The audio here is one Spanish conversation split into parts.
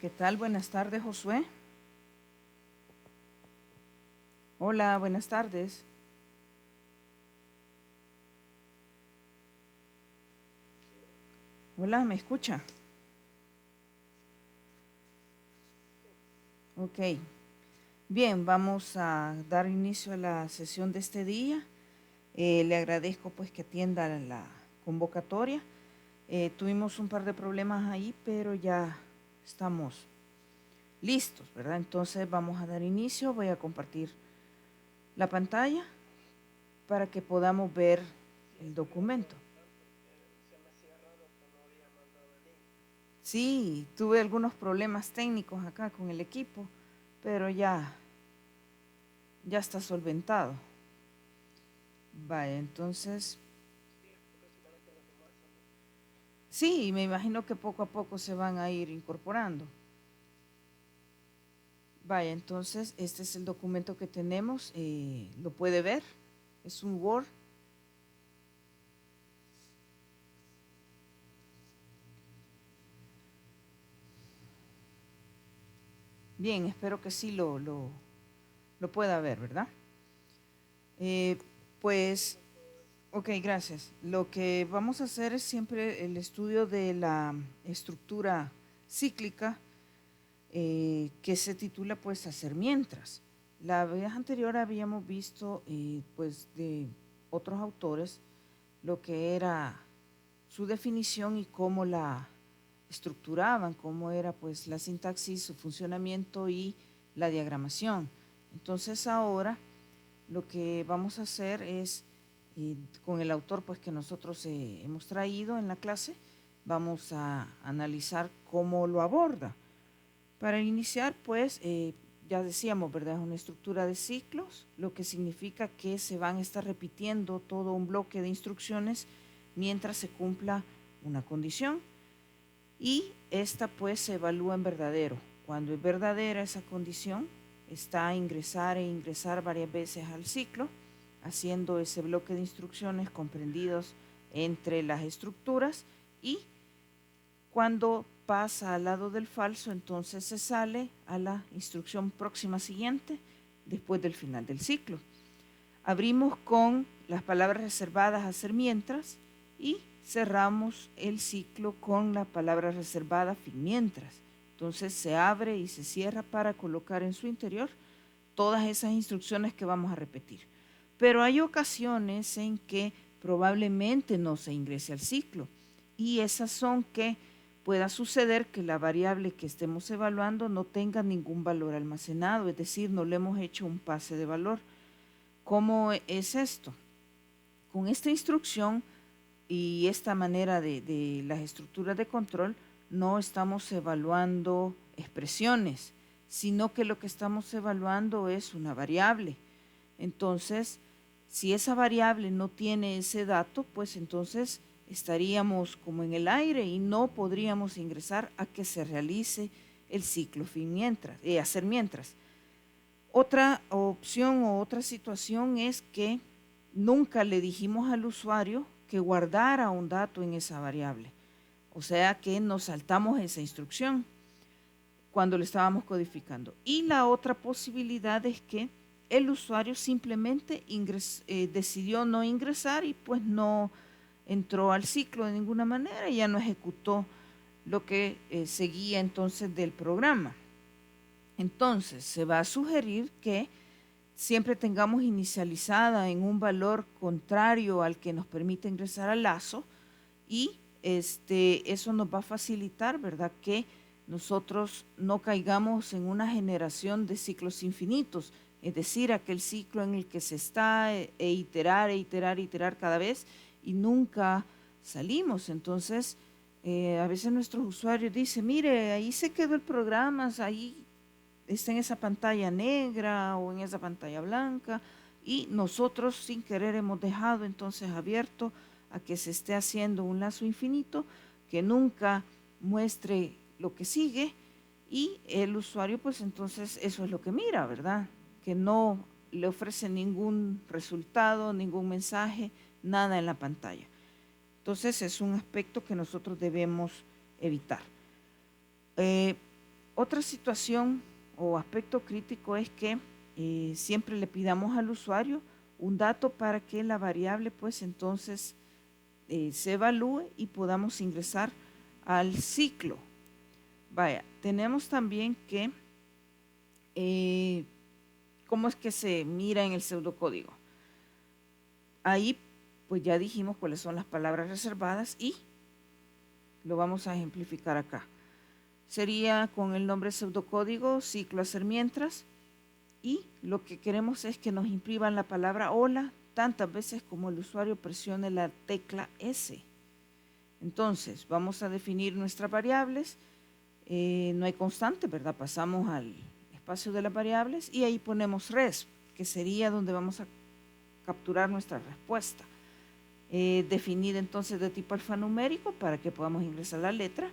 ¿Qué tal? Buenas tardes, Josué. Hola, buenas tardes. Hola, ¿me escucha? Ok. Bien, vamos a dar inicio a la sesión de este día. Le agradezco pues que atienda la convocatoria. Tuvimos un par de problemas ahí, pero ya estamos listos, ¿verdad? Entonces vamos a dar inicio. Voy a compartir la pantalla para que podamos ver el documento. Sí, tuve algunos problemas técnicos acá con el equipo, pero ya está solventado. Vaya, entonces, sí, me imagino que poco a poco se van a ir incorporando. Vaya, entonces, este es el documento que tenemos, lo puede ver, es un Word. Bien, espero que sí lo pueda ver, ¿verdad? Eh, pues, ok, gracias. Lo que vamos a hacer es siempre el estudio de la estructura cíclica que se titula pues Hacer mientras. La vez anterior habíamos visto pues de otros autores lo que era su definición y cómo la estructuraban, cómo era pues la sintaxis, su funcionamiento y la diagramación. Entonces ahora lo que vamos a hacer es, con el autor pues que nosotros hemos traído en la clase, vamos a analizar cómo lo aborda. Para iniciar, pues, ya decíamos, ¿verdad? Es una estructura de ciclos, lo que significa que se van a estar repitiendo todo un bloque de instrucciones mientras se cumpla una condición y esta pues se evalúa en verdadero. Cuando es verdadera esa condición, está a ingresar e ingresar varias veces al ciclo, haciendo ese bloque de instrucciones comprendidos entre las estructuras y cuando pasa al lado del falso, entonces se sale a la instrucción próxima siguiente después del final del ciclo. Abrimos con las palabras reservadas a hacer mientras y cerramos el ciclo con la palabra reservada fin mientras. Entonces se abre y se cierra para colocar en su interior todas esas instrucciones que vamos a repetir. Pero hay ocasiones en que probablemente no se ingrese al ciclo y esas son que pueda suceder que la variable que estemos evaluando no tenga ningún valor almacenado, es decir, no le hemos hecho un pase de valor. ¿Cómo es esto? Con esta instrucción y esta manera de las estructuras de control, no estamos evaluando expresiones, sino que lo que estamos evaluando es una variable. Entonces, si esa variable no tiene ese dato, pues entonces estaríamos como en el aire y no podríamos ingresar a que se realice el ciclo fin mientras, hacer mientras. Otra opción o otra situación es que nunca le dijimos al usuario que guardara un dato en esa variable. O sea que nos saltamos esa instrucción cuando lo estábamos codificando. Y la otra posibilidad es que el usuario simplemente decidió no ingresar y pues no entró al ciclo de ninguna manera y ya no ejecutó lo que seguía entonces del programa. Entonces se va a sugerir que siempre tengamos inicializada en un valor contrario al que nos permite ingresar al lazo y eso nos va a facilitar, ¿verdad?, que nosotros no caigamos en una generación de ciclos infinitos, es decir, aquel ciclo en el que se está iterar, iterar cada vez y nunca salimos. Entonces, a veces nuestros usuarios dicen, mire, ahí se quedó el programa, ahí está en esa pantalla negra o en esa pantalla blanca y nosotros sin querer hemos dejado entonces abierto a que se esté haciendo un lazo infinito que nunca muestre lo que sigue y el usuario pues entonces eso es lo que mira, ¿verdad? Que no le ofrece ningún resultado, ningún mensaje, nada en la pantalla. Entonces es un aspecto que nosotros debemos evitar. Otra situación o aspecto crítico es que siempre le pidamos al usuario un dato para que la variable pues entonces se evalúe y podamos ingresar al ciclo. Vaya, tenemos también que, ¿cómo es que se mira en el pseudocódigo? Ahí pues ya dijimos cuáles son las palabras reservadas y lo vamos a ejemplificar acá. Sería con el nombre pseudocódigo, ciclo hacer mientras, y lo que queremos es que nos impriman la palabra hola tantas veces como el usuario presione la tecla S. Entonces, vamos a definir nuestras variables. No hay constante, ¿verdad? Pasamos al espacio de las variables y ahí ponemos resp, que sería donde vamos a capturar nuestra respuesta. Definida entonces de tipo alfanumérico para que podamos ingresar la letra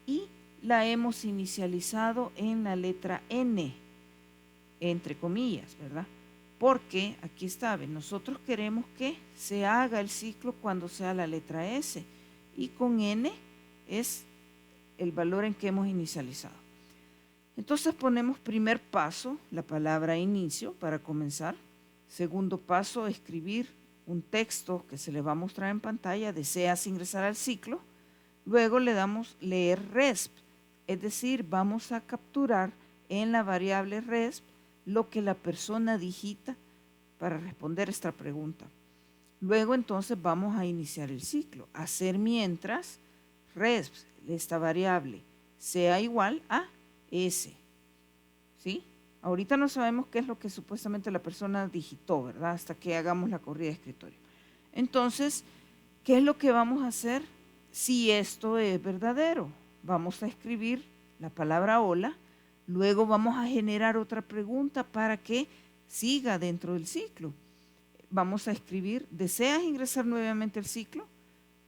y la hemos inicializado en la letra N, entre comillas, ¿verdad? Porque aquí está, nosotros queremos que se haga el ciclo cuando sea la letra S y con N es el valor en que hemos inicializado. Entonces ponemos primer paso, la palabra inicio para comenzar. Segundo paso, escribir un texto que se le va a mostrar en pantalla, deseas ingresar al ciclo. Luego le damos leer resp, es decir, vamos a capturar en la variable resp lo que la persona digita para responder esta pregunta. Luego entonces vamos a iniciar el ciclo, hacer mientras resp, esta variable, sea igual a S. ¿Sí? Ahorita no sabemos qué es lo que supuestamente la persona digitó, ¿verdad? Hasta que hagamos la corrida de escritorio. Entonces, ¿qué es lo que vamos a hacer si esto es verdadero? Vamos a escribir la palabra hola, luego vamos a generar otra pregunta para que siga dentro del ciclo. Vamos a escribir, ¿deseas ingresar nuevamente al ciclo?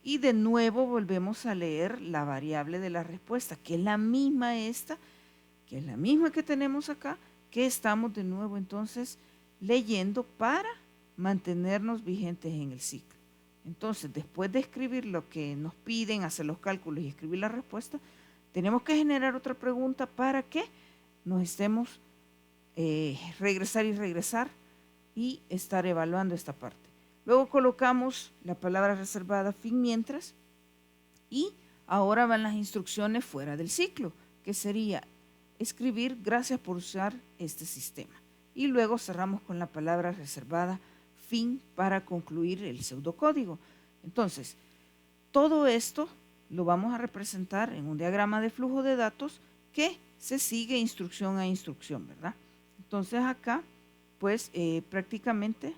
Y de nuevo volvemos a leer la variable de la respuesta, que es la misma esta, que es la misma que tenemos acá, que estamos de nuevo entonces leyendo para mantenernos vigentes en el ciclo. Entonces, después de escribir lo que nos piden, hacer los cálculos y escribir la respuesta, tenemos que generar otra pregunta para que nos estemos regresar y estar evaluando esta parte. Luego colocamos la palabra reservada fin mientras y ahora van las instrucciones fuera del ciclo, que sería escribir gracias por usar este sistema. Y luego cerramos con la palabra reservada fin para concluir el pseudocódigo. Entonces, todo esto lo vamos a representar en un diagrama de flujo de datos que se sigue instrucción a instrucción, ¿verdad? Entonces acá, pues prácticamente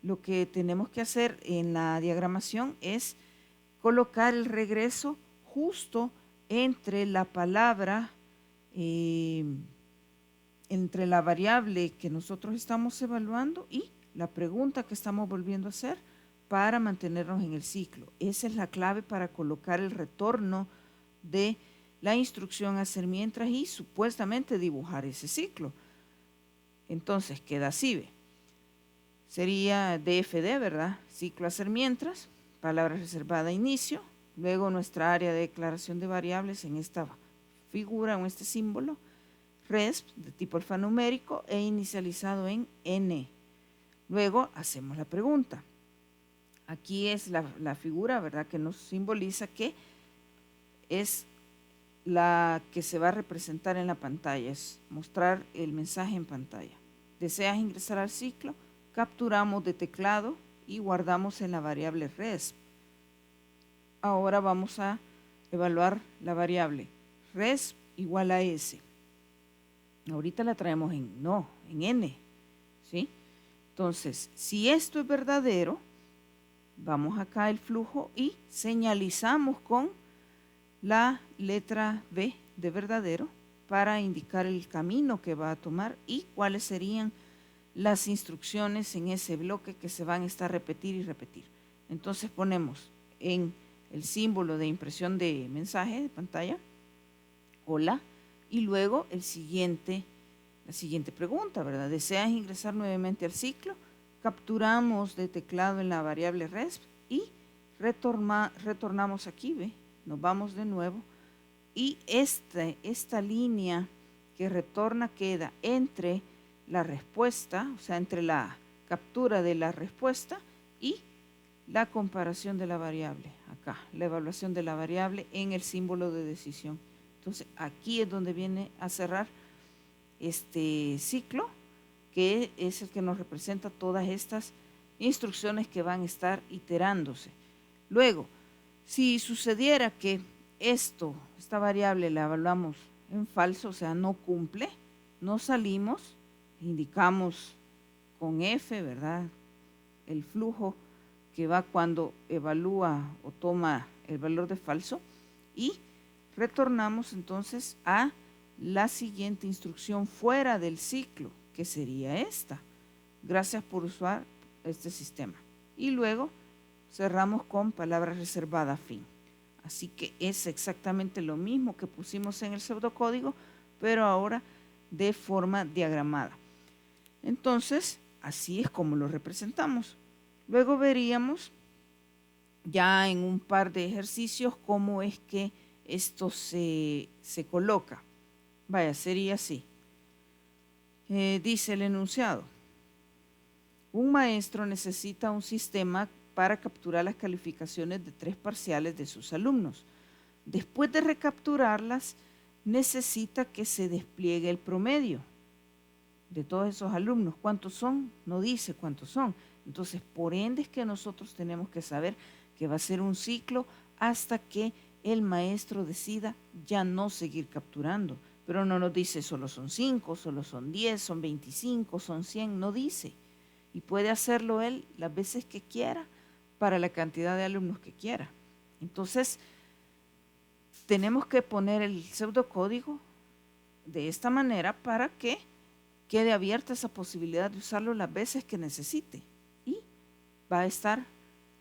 lo que tenemos que hacer en la diagramación es colocar el regreso justo entre la palabra, entre la variable que nosotros estamos evaluando y la pregunta que estamos volviendo a hacer para mantenernos en el ciclo. Esa es la clave para colocar el retorno de la instrucción a hacer mientras y supuestamente dibujar ese ciclo. Entonces queda así, ¿ve? Sería DFD, ¿verdad? Ciclo hacer mientras, palabra reservada inicio, luego nuestra área de declaración de variables en esta figura o en este símbolo, resp de tipo alfanumérico e inicializado en N. Luego hacemos la pregunta. Aquí es la figura, ¿verdad? Que nos simboliza que es la que se va a representar en la pantalla, es mostrar el mensaje en pantalla. ¿Deseas ingresar al ciclo? Capturamos de teclado y guardamos en la variable resp. Ahora vamos a evaluar la variable resp igual a S. Ahorita la traemos en N, ¿sí? Entonces, si esto es verdadero, vamos acá al flujo y señalizamos con la letra B de verdadero para indicar el camino que va a tomar y cuáles serían las instrucciones en ese bloque que se van a estar repetir y repetir. Entonces ponemos en el símbolo de impresión de mensaje de pantalla, hola, y luego la siguiente pregunta, ¿verdad? ¿Deseas ingresar nuevamente al ciclo? Capturamos de teclado en la variable resp y retornamos aquí, ¿ve? Nos vamos de nuevo y esta línea que retorna queda entre la respuesta, o sea, entre la captura de la respuesta y la comparación de la variable, acá, la evaluación de la variable en el símbolo de decisión. Entonces, aquí es donde viene a cerrar este ciclo, que es el que nos representa todas estas instrucciones que van a estar iterándose. Luego, si sucediera que esta variable la evaluamos en falso, o sea, no cumple, no salimos, indicamos con F, ¿verdad? El flujo que va cuando evalúa o toma el valor de falso y retornamos entonces a la siguiente instrucción fuera del ciclo, que sería esta. Gracias por usar este sistema. Y luego cerramos con palabra reservada fin. Así que es exactamente lo mismo que pusimos en el pseudocódigo, pero ahora de forma diagramada. Entonces, así es como lo representamos. Luego veríamos ya en un par de ejercicios cómo es que esto se coloca. Vaya, sería así. Dice el enunciado: un maestro necesita un sistema para capturar las calificaciones de 3 parciales de sus alumnos. Después de recapturarlas, necesita que se despliegue el promedio de todos esos alumnos. ¿Cuántos son? No dice cuántos son. Entonces, por ende es que nosotros tenemos que saber que va a ser un ciclo hasta que el maestro decida ya no seguir capturando. Pero no nos dice solo son 5, solo son 10, son 25, son 100, no dice. Y puede hacerlo él las veces que quiera para la cantidad de alumnos que quiera. Entonces, tenemos que poner el pseudocódigo de esta manera para que quede abierta esa posibilidad de usarlo las veces que necesite. Y va a estar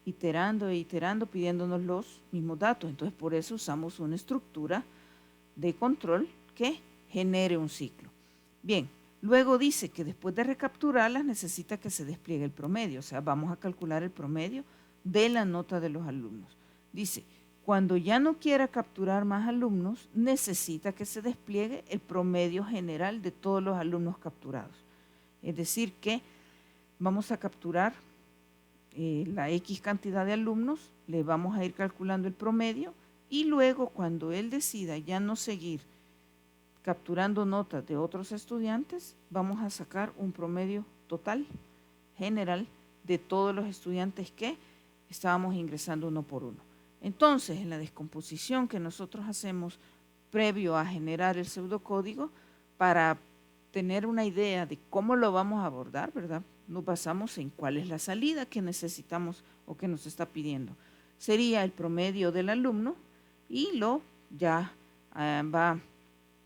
iterando e iterando, pidiéndonos los mismos datos. Entonces, por eso usamos una estructura de control que genere un ciclo. Bien, luego dice que después de recapturarlas necesita que se despliegue el promedio. O sea, vamos a calcular el promedio de la nota de los alumnos. Dice, cuando ya no quiera capturar más alumnos, necesita que se despliegue el promedio general de todos los alumnos capturados. Es decir, que vamos a capturar la X cantidad de alumnos, le vamos a ir calculando el promedio y luego cuando él decida ya no seguir capturando notas de otros estudiantes, vamos a sacar un promedio total general de todos los estudiantes que estábamos ingresando uno por uno. Entonces, en la descomposición que nosotros hacemos previo a generar el pseudocódigo, para tener una idea de cómo lo vamos a abordar, ¿verdad? Nos basamos en cuál es la salida que necesitamos o que nos está pidiendo. Sería el promedio del alumno y lo ya va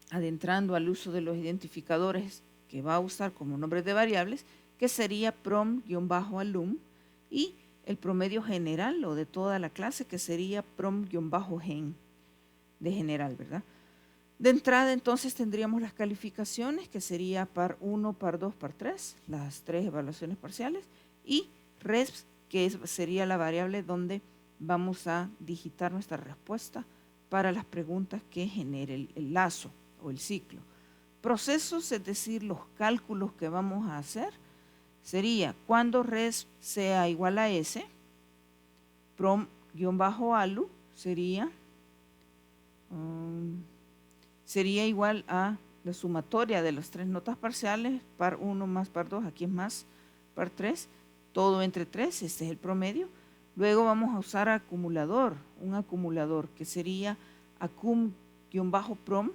adentrando al uso de los identificadores que va a usar como nombres de variables, que sería prom-alum y el promedio general o de toda la clase, que sería prom-gen de general, ¿verdad? De entrada, entonces, tendríamos las calificaciones, que sería par 1, par 2, par 3, las 3 evaluaciones parciales, y res, que sería la variable donde vamos a digitar nuestra respuesta para las preguntas que genere el lazo o el ciclo. Procesos, es decir, los cálculos que vamos a hacer, sería cuando res sea igual a S, prom-alu sería igual a la sumatoria de las 3 notas parciales, par 1 más par 2, aquí es más par 3, todo entre 3, este es el promedio. Luego vamos a usar acumulador, un acumulador que sería acum-prom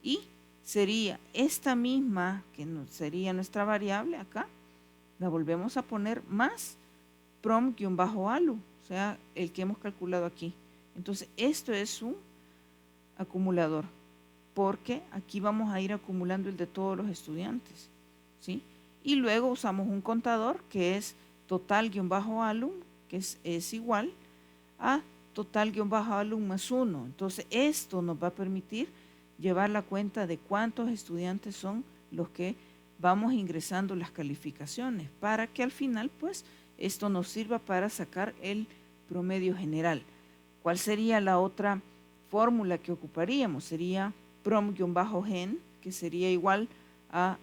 y sería esta misma, que sería nuestra variable acá, la volvemos a poner más prom-alu, o sea, el que hemos calculado aquí. Entonces, esto es un acumulador, porque aquí vamos a ir acumulando el de todos los estudiantes, ¿sí? Y luego usamos un contador que es total-alum, que es igual a total-alum más 1. Entonces, esto nos va a permitir llevar la cuenta de cuántos estudiantes son los que vamos ingresando las calificaciones, para que al final, pues, esto nos sirva para sacar el promedio general. ¿Cuál sería la otra fórmula que ocuparíamos? Sería prom-gen, que sería igual a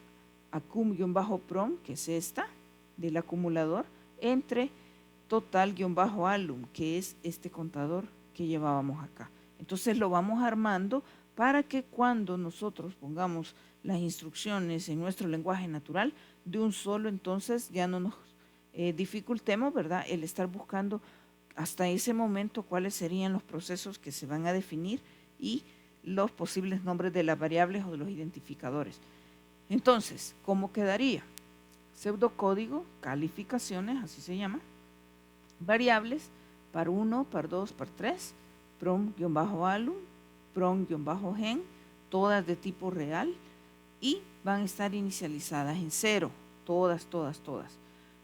acum-prom, que es esta, del acumulador, entre total-alum, que es este contador que llevábamos acá. Entonces lo vamos armando para que cuando nosotros pongamos las instrucciones en nuestro lenguaje natural, de un solo entonces ya no nos dificultemos, ¿verdad?, el estar buscando hasta ese momento cuáles serían los procesos que se van a definir y los posibles nombres de las variables o de los identificadores. Entonces, ¿cómo quedaría? Pseudocódigo, calificaciones, así se llama, variables, par 1, par 2, par 3, prom-alum, prom-gen, todas de tipo real y van a estar inicializadas en 0, todas.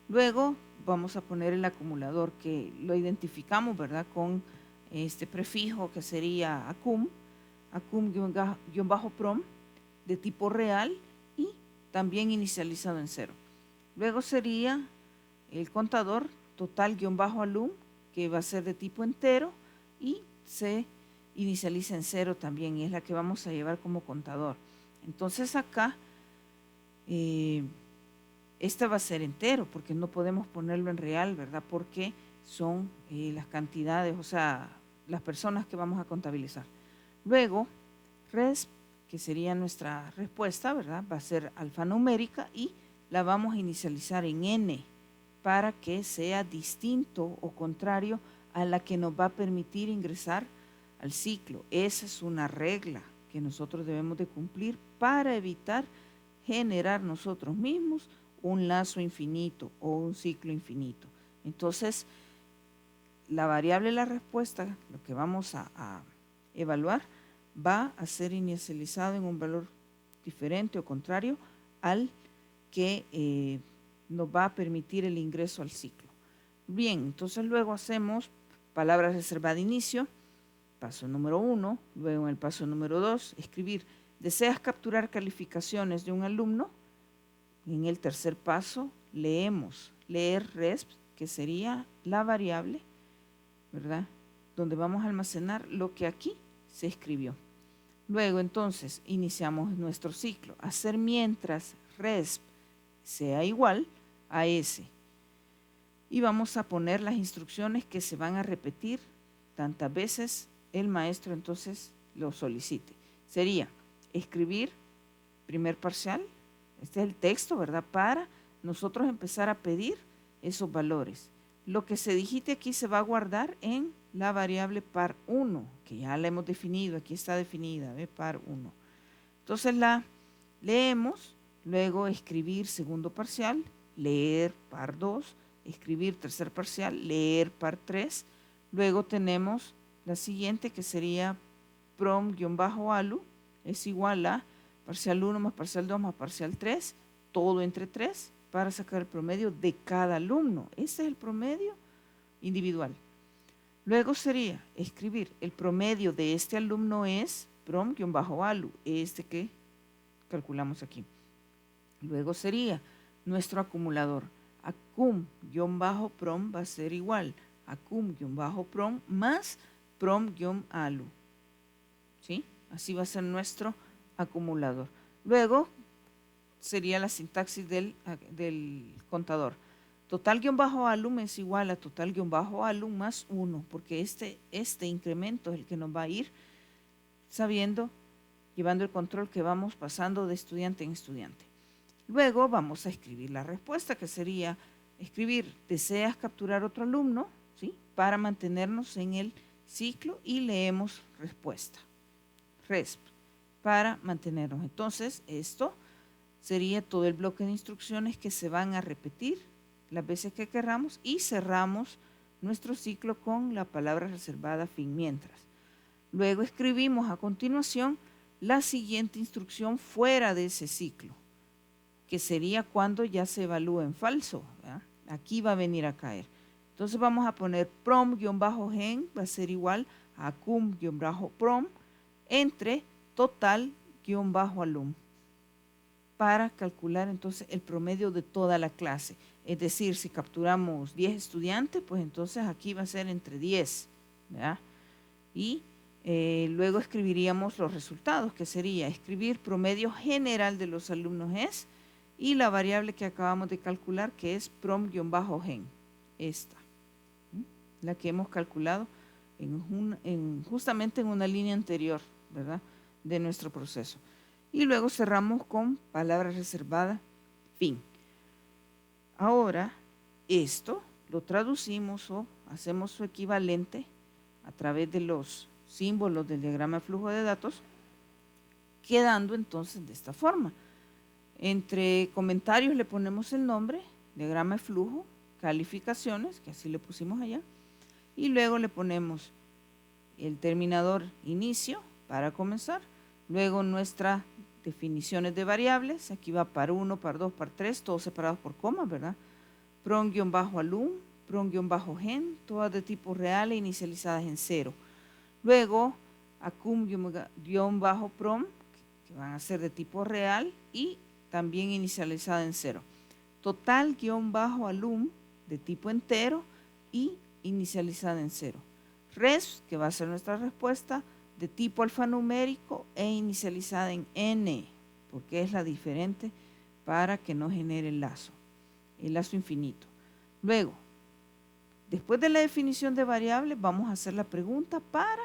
Luego vamos a poner el acumulador que lo identificamos, ¿verdad?, con este prefijo que sería acum-prom de tipo real y también inicializado en 0. Luego sería el contador total-alum, que va a ser de tipo entero y se inicializa en 0 también, y es la que vamos a llevar como contador. Entonces acá, este va a ser entero, porque no podemos ponerlo en real, ¿verdad? Porque son las cantidades, o sea, las personas que vamos a contabilizar. Luego, resp, que sería nuestra respuesta, ¿verdad?, va a ser alfanumérica y la vamos a inicializar en n para que sea distinto o contrario a la que nos va a permitir ingresar al ciclo. Esa es una regla que nosotros debemos de cumplir para evitar generar nosotros mismos un lazo infinito o un ciclo infinito. Entonces, la variable la respuesta, lo que vamos a evaluar, va a ser inicializado en un valor diferente o contrario al que nos va a permitir el ingreso al ciclo. Bien, entonces luego hacemos palabra reservada de inicio, paso número 1, luego en el paso número 2, escribir, ¿deseas capturar calificaciones de un alumno? En el tercer paso, leemos, leer resp, que sería la variable, ¿verdad?, donde vamos a almacenar lo que aquí se escribió. Luego, entonces, iniciamos nuestro ciclo, hacer mientras resp sea igual a S. Y vamos a poner las instrucciones que se van a repetir tantas veces el maestro entonces lo solicite. Sería escribir primer parcial, este es el texto, ¿verdad?, para nosotros empezar a pedir esos valores. Lo que se digite aquí se va a guardar en la variable par 1, que ya la hemos definido, aquí está definida, par 1. Entonces la leemos, luego escribir segundo parcial, leer par 2, escribir tercer parcial, leer par 3, luego tenemos la siguiente que sería prom-alu, es igual a parcial 1 más parcial 2 más parcial 3, todo entre 3, para sacar el promedio de cada alumno. Ese es el promedio individual. Luego sería escribir el promedio de este alumno es prom-alu, este que calculamos aquí. Luego sería nuestro acumulador. Acum-prom va a ser igual a acum-prom más prom-alu. ¿Sí? Así va a ser nuestro acumulador. Luego sería la sintaxis del contador. Total-alum es igual a total-alum más 1, porque este incremento es el que nos va a ir sabiendo, llevando el control que vamos pasando de estudiante en estudiante. Luego vamos a escribir la respuesta, que sería escribir, ¿deseas capturar otro alumno? ¿Sí? Para mantenernos en el ciclo, y leemos respuesta, resp, para mantenernos. Entonces, esto sería todo el bloque de instrucciones que se van a repetir las veces que querramos y cerramos nuestro ciclo con la palabra reservada fin mientras. Luego escribimos a continuación la siguiente instrucción fuera de ese ciclo, que sería cuando ya se evalúe en falso, ¿verdad? Aquí va a venir a caer. Entonces vamos a poner prom-gen, va a ser igual a acum-prom entre total-alum, para calcular entonces el promedio de toda la clase. Es decir, si capturamos 10 estudiantes, pues entonces aquí va a ser entre 10, ¿verdad? Y Luego escribiríamos los resultados, que sería escribir promedio general de los alumnos es, y la variable que acabamos de calcular, que es prom-gen, esta, la que hemos calculado justamente en una línea anterior, ¿verdad?, de nuestro proceso. Y luego cerramos con palabra reservada, fin. Ahora, esto lo traducimos o hacemos su equivalente a través de los símbolos del diagrama de flujo de datos, quedando entonces de esta forma. Entre comentarios le ponemos el nombre, diagrama de flujo, calificaciones, que así le pusimos allá, y luego le ponemos el terminador inicio para comenzar, luego nuestras definiciones de variables, aquí va par 1, par 2, par 3, todos separados por comas, ¿verdad? Prom-alum, prom-gen, todas de tipo real e inicializadas en 0. Luego, acum-prom, que van a ser de tipo real y también inicializada en 0. Total-alum, de tipo entero y inicializada en 0. Res, que va a ser nuestra respuesta, de tipo alfanumérico e inicializada en n, porque es la diferente para que no genere el lazo infinito. Luego, después de la definición de variables, vamos a hacer la pregunta para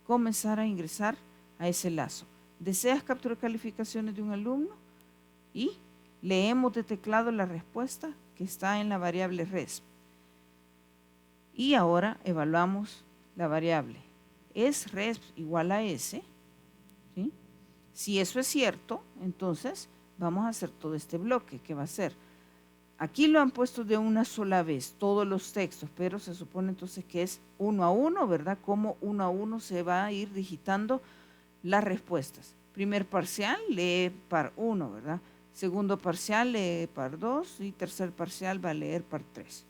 comenzar a ingresar a ese lazo. ¿Deseas capturar calificaciones de un alumno? Y leemos de teclado la respuesta que está en la variable res. Y ahora evaluamos la variable. ¿Es res igual a s? ¿Sí? Si eso es cierto, entonces vamos a hacer todo este bloque que va a ser. Aquí lo han puesto de una sola vez, todos los textos, pero se supone entonces que es 1 a 1, ¿verdad? Como 1 a 1 se va a ir digitando las respuestas. Primer parcial, lee par 1, ¿verdad? Segundo parcial, lee par 2 y tercer parcial va a leer par 3.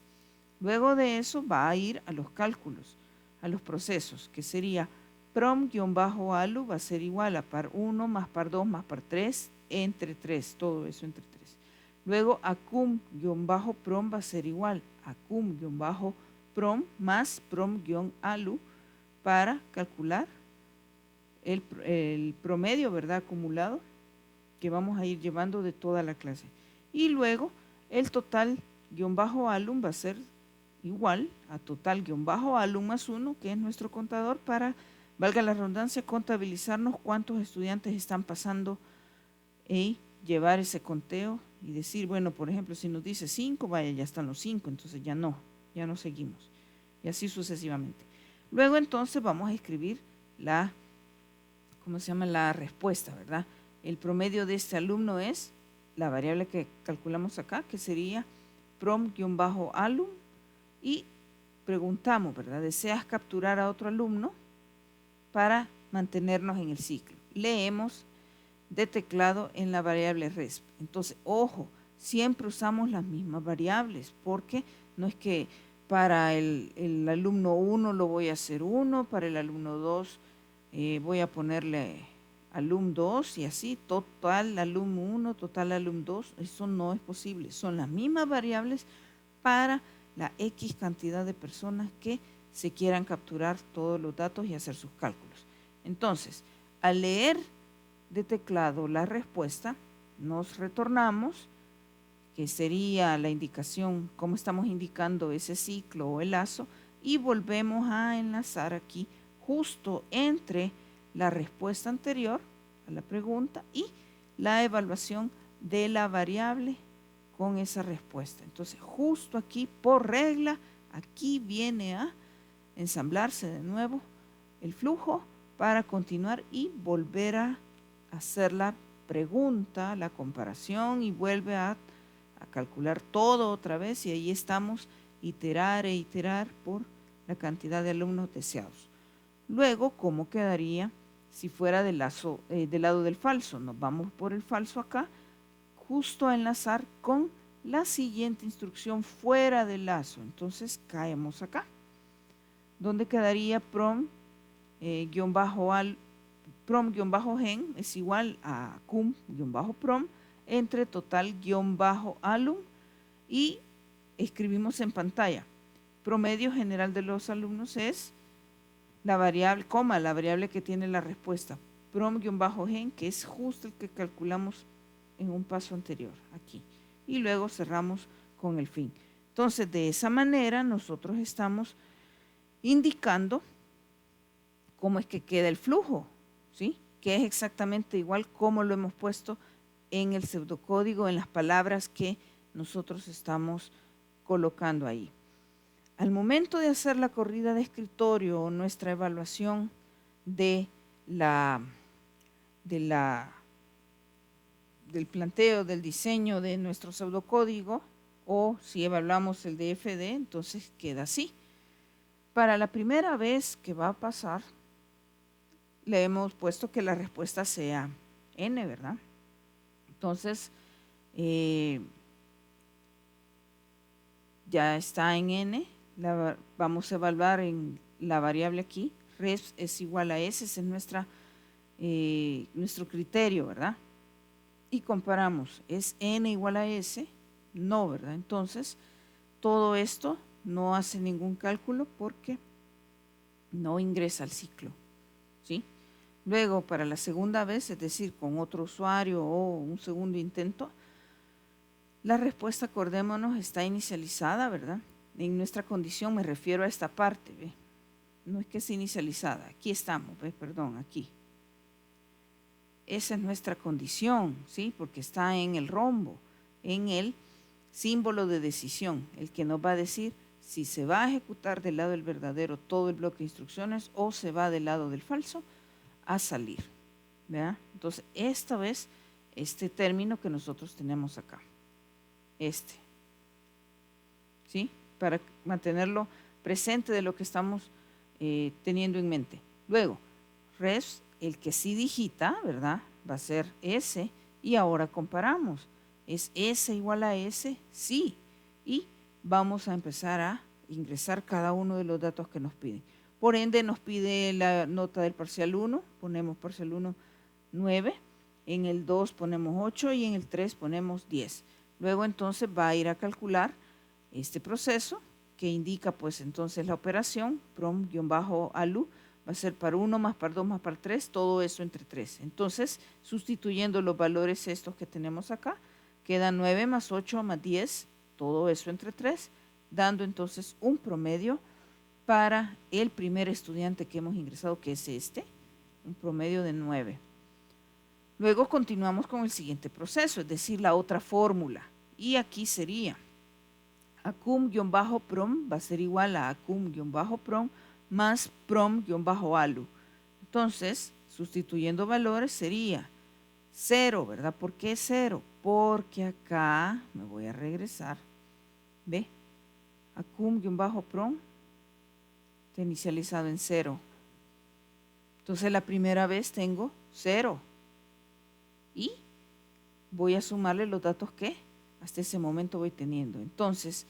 Luego de eso va a ir a los cálculos, a los procesos, que sería prom-alu va a ser igual a par 1 más par 2 más par 3 entre 3, todo eso entre 3. Luego acum-prom va a ser igual a acum-prom más prom-alu para calcular el promedio, ¿verdad?, acumulado que vamos a ir llevando de toda la clase. Y luego el total-alum va a ser igual a total-alum más 1, que es nuestro contador, para, valga la redundancia, contabilizarnos cuántos estudiantes están pasando y llevar ese conteo y decir, bueno, por ejemplo, si nos dice 5, vaya, ya están los 5, entonces ya no seguimos. Y así sucesivamente. Luego entonces vamos a escribir la respuesta, ¿verdad? El promedio de este alumno es la variable que calculamos acá, que sería prom-alum, y preguntamos, ¿verdad? ¿Deseas capturar a otro alumno para mantenernos en el ciclo? Leemos de teclado en la variable resp. Entonces, ojo, siempre usamos las mismas variables, porque no es que para el alumno 1 lo voy a hacer 1, para el alumno 2 voy a ponerle alum 2 y así, total alum 1, total alum 2, eso no es posible. Son las mismas variables para la X cantidad de personas que se quieran capturar todos los datos y hacer sus cálculos. Entonces, al leer de teclado la respuesta, nos retornamos, que sería la indicación, cómo estamos indicando ese ciclo o el lazo, y volvemos a enlazar aquí justo entre la respuesta anterior a la pregunta y la evaluación de la variable con esa respuesta. Entonces, justo aquí, por regla, aquí viene a ensamblarse de nuevo el flujo para continuar y volver a hacer la pregunta, la comparación, y vuelve a calcular todo otra vez, y ahí estamos, iterar e iterar por la cantidad de alumnos deseados. Luego, ¿cómo quedaría si fuera del lado del falso? Nos vamos por el falso acá, justo a enlazar con la siguiente instrucción fuera del lazo. Entonces caemos acá, donde quedaría prom-gen es igual a cum-prom entre total-alum, y escribimos en pantalla, promedio general de los alumnos es la variable, coma, la variable que tiene la respuesta, prom-gen, que es justo el que calculamos en un paso anterior, aquí. Y luego cerramos con el fin. Entonces, de esa manera, nosotros estamos indicando cómo es que queda el flujo, ¿sí? Que es exactamente igual como lo hemos puesto en el pseudocódigo, en las palabras que nosotros estamos colocando ahí. Al momento de hacer la corrida de escritorio o nuestra evaluación del planteo, del diseño de nuestro pseudocódigo, o si evaluamos el DFD, entonces queda así. Para la primera vez que va a pasar, le hemos puesto que la respuesta sea N, ¿verdad? Entonces, ya está en N, vamos a evaluar en la variable aquí, res es igual a S, ese es nuestro criterio, ¿verdad? Y comparamos, ¿es N igual a S? No, ¿verdad? Entonces, todo esto no hace ningún cálculo porque no ingresa al ciclo, ¿sí? Luego, para la segunda vez, es decir, con otro usuario o un segundo intento, la respuesta, acordémonos, está inicializada, ¿verdad? En nuestra condición me refiero a esta parte, ¿ve? No es que es inicializada, aquí estamos, ¿ve? Perdón, aquí. Esa es nuestra condición, ¿sí? Porque está en el rombo, en el símbolo de decisión, el que nos va a decir si se va a ejecutar del lado del verdadero todo el bloque de instrucciones o se va del lado del falso a salir, ¿verdad? Entonces, esta vez, este término que nosotros tenemos acá, ¿sí? Para mantenerlo presente de lo que estamos teniendo en mente. Luego, res, el que sí digita, ¿verdad? Va a ser S, y ahora comparamos. ¿Es S igual a S? Sí. Y vamos a empezar a ingresar cada uno de los datos que nos piden. Por ende, nos pide la nota del parcial 1, ponemos parcial 1 9, en el 2 ponemos 8 y en el 3 ponemos 10. Luego entonces va a ir a calcular este proceso que indica pues entonces la operación prom-alu va a ser par 1 más par 2 más par 3, todo eso entre 3. Entonces, sustituyendo los valores estos que tenemos acá, queda 9 más 8 más 10, todo eso entre 3, dando entonces un promedio para el primer estudiante que hemos ingresado, que es un promedio de 9. Luego continuamos con el siguiente proceso, es decir, la otra fórmula. Y aquí sería acum-prom va a ser igual a acum-prom más prom-alu. Entonces, sustituyendo valores sería 0, ¿verdad? ¿Por qué 0? Porque acá, me voy a regresar, ¿ve? Acum-prom está inicializado en 0. Entonces, la primera vez tengo 0. Y voy a sumarle los datos que hasta ese momento voy teniendo. Entonces,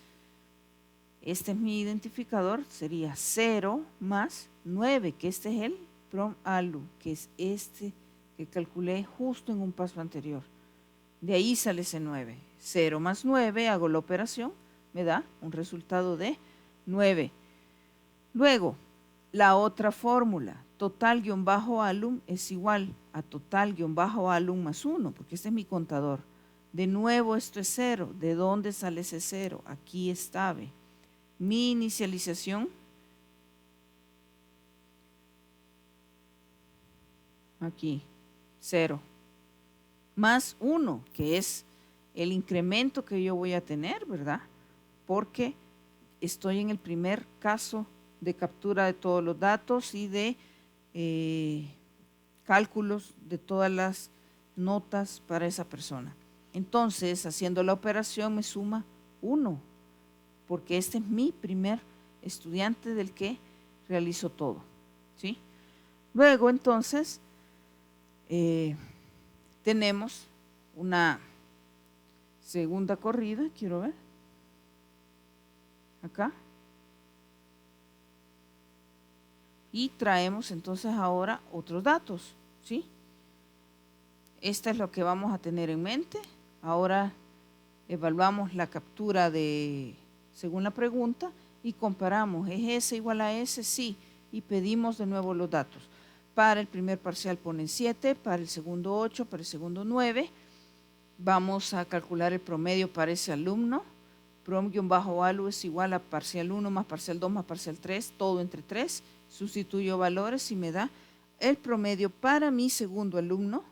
este es mi identificador, sería 0 más 9, que este es el prom-alu, que es este que calculé justo en un paso anterior. De ahí sale ese 9. 0 más 9, hago la operación, me da un resultado de 9. Luego, la otra fórmula, total-alum es igual a total-alum más 1, porque este es mi contador. De nuevo esto es 0. ¿De dónde sale ese 0? Aquí está, ¿ve? Mi inicialización, aquí, 0, más 1, que es el incremento que yo voy a tener, ¿verdad? Porque estoy en el primer caso de captura de todos los datos y de cálculos de todas las notas para esa persona. Entonces, haciendo la operación me suma 1, porque este es mi primer estudiante del que realizo todo, ¿sí? Luego, entonces, tenemos una segunda corrida, quiero ver, acá. Y traemos entonces ahora otros datos, ¿sí? Esta es lo que vamos a tener en mente. Ahora evaluamos la captura según la pregunta y comparamos. ¿Es S igual a S? Sí. y pedimos de nuevo los datos. Para el primer parcial ponen 7, para el segundo 8, para el segundo 9. Vamos a calcular el promedio para ese alumno. Prom-alu es igual a parcial 1 más parcial 2 más parcial 3, todo entre 3. Sustituyo valores y me da el promedio para mi segundo alumno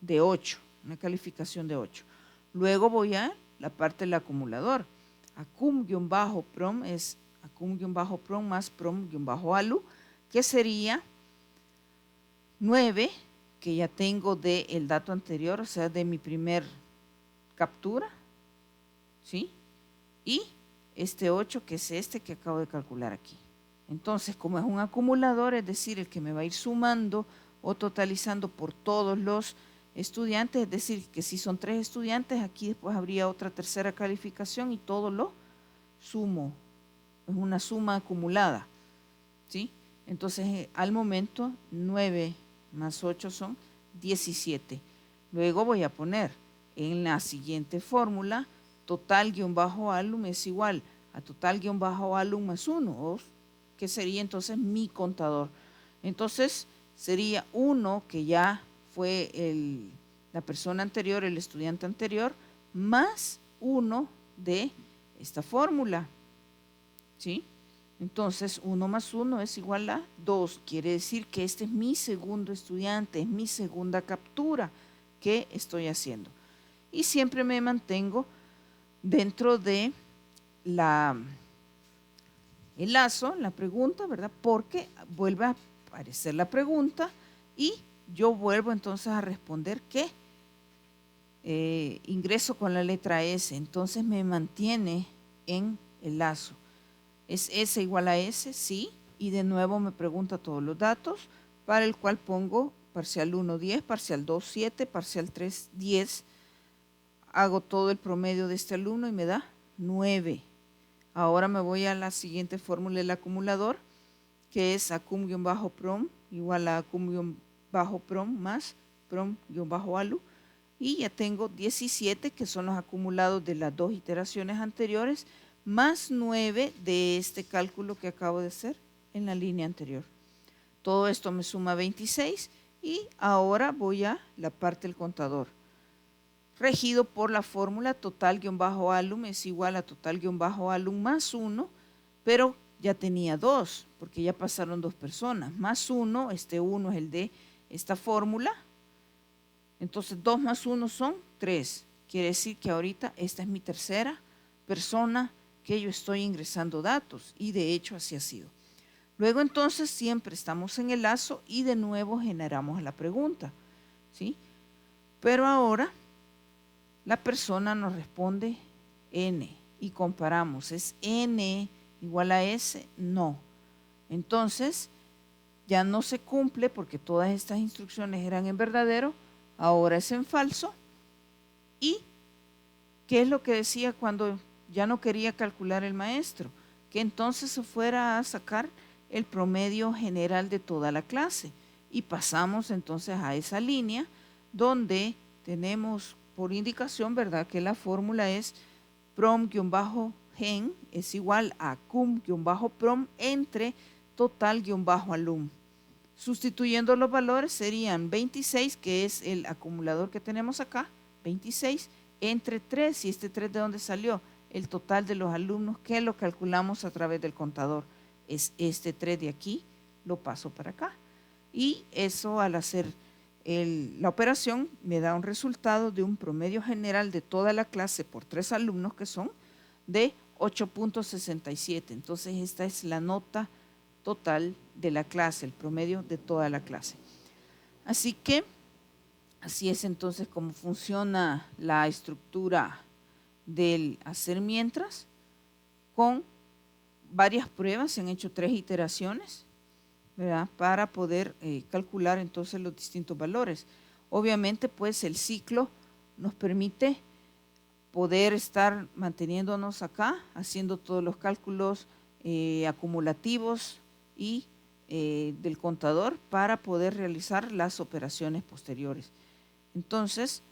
de 8, una calificación de 8. Luego voy a la parte del acumulador. Acum-prom es acum-prom más prom-alu, que sería 9, que ya tengo del dato anterior, o sea, de mi primer captura, ¿sí? Y este 8, que es este que acabo de calcular aquí. Entonces, como es un acumulador, es decir, el que me va a ir sumando o totalizando por todos los estudiantes, es decir, que si son 3 estudiantes, aquí después habría otra tercera calificación y todo lo sumo. Es una suma acumulada, ¿sí? Entonces, al momento, 9 más 8 son 17. Luego voy a poner en la siguiente fórmula, total-alum es igual a total-alum más 1, que sería entonces mi contador. Entonces, sería 1, que ya fue la persona anterior, el estudiante anterior, más 1 de esta fórmula, ¿sí? Entonces, 1 más 1 es igual a 2. Quiere decir que este es mi segundo estudiante, es mi segunda captura que estoy haciendo. Y siempre me mantengo dentro de el lazo, la pregunta, ¿verdad? Porque vuelve a aparecer la pregunta y yo vuelvo entonces a responder que ingreso con la letra S, entonces me mantiene en el lazo. ¿Es S igual a S? Sí. Y de nuevo me pregunta todos los datos, para el cual pongo parcial 1, 10, parcial 2, 7, parcial 3, 10. Hago todo el promedio de este alumno y me da 9. Ahora me voy a la siguiente fórmula del acumulador, que es acum-prom igual a acum-prom más prom-alu. Y ya tengo 17, que son los acumulados de las 2 iteraciones anteriores, más 9 de este cálculo que acabo de hacer en la línea anterior. Todo esto me suma 26 y ahora voy a la parte del contador, regido por la fórmula total-alum es igual a total-alum más 1, pero ya tenía 2, porque ya pasaron 2 personas, más 1, este 1 es el de esta fórmula, entonces 2 más 1 son 3, quiere decir que ahorita esta es mi tercera persona que yo estoy ingresando datos, y de hecho así ha sido. Luego entonces siempre estamos en el lazo y de nuevo generamos la pregunta, ¿sí? Pero ahora la persona nos responde N y comparamos, ¿es N igual a S? No. Entonces ya no se cumple porque todas estas instrucciones eran en verdadero, ahora es en falso. ¿Y qué es lo que decía cuando ya no quería calcular el maestro? Que entonces se fuera a sacar el promedio general de toda la clase. Y pasamos entonces a esa línea donde tenemos por indicación, ¿verdad?, que la fórmula es prom-gen es igual a cum-prom entre total-alum. Sustituyendo los valores serían 26, que es el acumulador que tenemos acá, 26, entre 3, y este 3 ¿de dónde salió? El total de los alumnos que lo calculamos a través del contador. Es este 3 de aquí, lo paso para acá. Y eso, al hacer la operación, me da un resultado de un promedio general de toda la clase por 3 alumnos, que son de 8.67. Entonces esta es la nota total de la clase, el promedio de toda la clase. Así que así es entonces como funciona la estructura del hacer mientras, con varias pruebas. Se han hecho 3 iteraciones, ¿verdad?, para poder calcular entonces los distintos valores. Obviamente, pues el ciclo nos permite poder estar manteniéndonos acá, haciendo todos los cálculos acumulativos y del contador para poder realizar las operaciones posteriores. Entonces,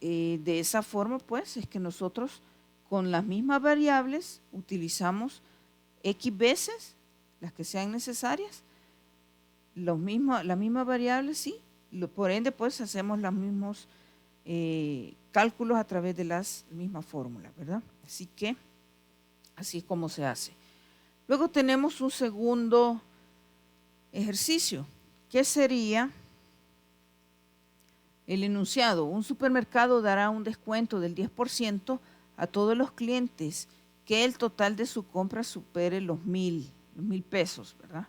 de esa forma, pues, es que nosotros con las mismas variables utilizamos X veces, las que sean necesarias, la misma variable, sí, por ende pues hacemos los mismos cálculos a través de las mismas fórmulas, ¿verdad? Así que así es como se hace. Luego tenemos un segundo ejercicio, que sería el enunciado. Un supermercado dará un descuento del 10% a todos los clientes que el total de su compra supere los 1,000 pesos, ¿verdad?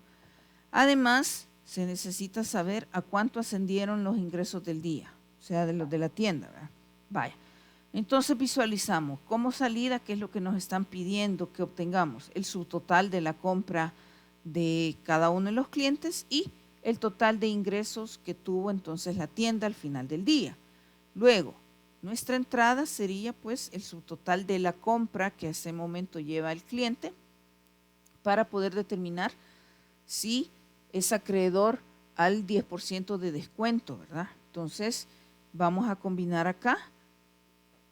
Además, se necesita saber a cuánto ascendieron los ingresos del día, o sea, de los de la tienda, ¿verdad? Vaya. Entonces visualizamos como salida qué es lo que nos están pidiendo que obtengamos, el subtotal de la compra de cada uno de los clientes y el total de ingresos que tuvo entonces la tienda al final del día. Luego, nuestra entrada sería pues el subtotal de la compra que a ese momento lleva el cliente para poder determinar si es acreedor al 10% de descuento, ¿verdad? Entonces, vamos a combinar acá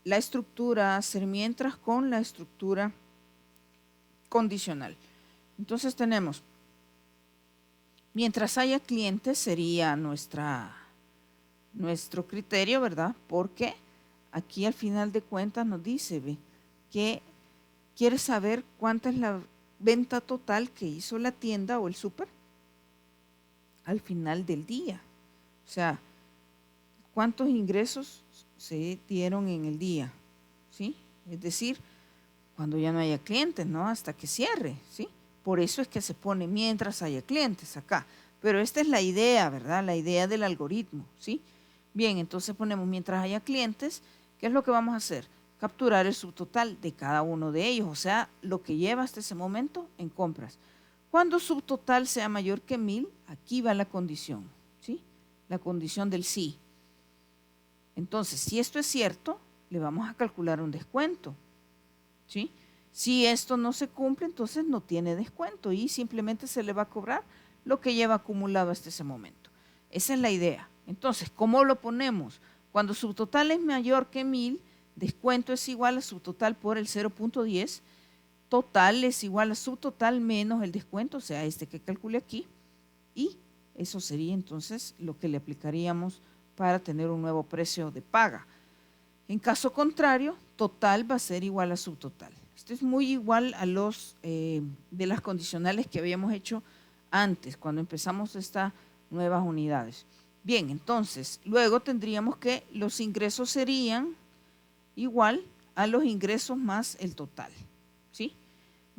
la estructura hacer mientras con la estructura condicional. Entonces tenemos, mientras haya clientes sería nuestro criterio, ¿verdad? Porque aquí al final de cuentas nos dice que quiere saber cuánta es la venta total que hizo la tienda o el súper al final del día. O sea, cuántos ingresos se dieron en el día, ¿sí? Es decir, cuando ya no haya clientes, ¿no? Hasta que cierre, ¿sí? Por eso es que se pone mientras haya clientes acá. Pero esta es la idea, ¿verdad? La idea del algoritmo, ¿sí? Bien, entonces ponemos mientras haya clientes, ¿qué es lo que vamos a hacer? Capturar el subtotal de cada uno de ellos, o sea, lo que lleva hasta ese momento en compras. Cuando subtotal sea mayor que 1,000, aquí va la condición, ¿sí? La condición del sí. Entonces, si esto es cierto, le vamos a calcular un descuento, ¿sí? Si esto no se cumple, entonces no tiene descuento y simplemente se le va a cobrar lo que lleva acumulado hasta ese momento. Esa es la idea. Entonces, ¿cómo lo ponemos? Cuando subtotal es mayor que 1,000, descuento es igual a subtotal por el 0.10, total es igual a subtotal menos el descuento, o sea, este que calcule aquí, y eso sería entonces lo que le aplicaríamos para tener un nuevo precio de paga. En caso contrario, total va a ser igual a subtotal. Esto es muy igual a los de las condicionales que habíamos hecho antes, cuando empezamos estas nuevas unidades. Bien, entonces, luego tendríamos que los ingresos serían igual a los ingresos más el total, ¿sí?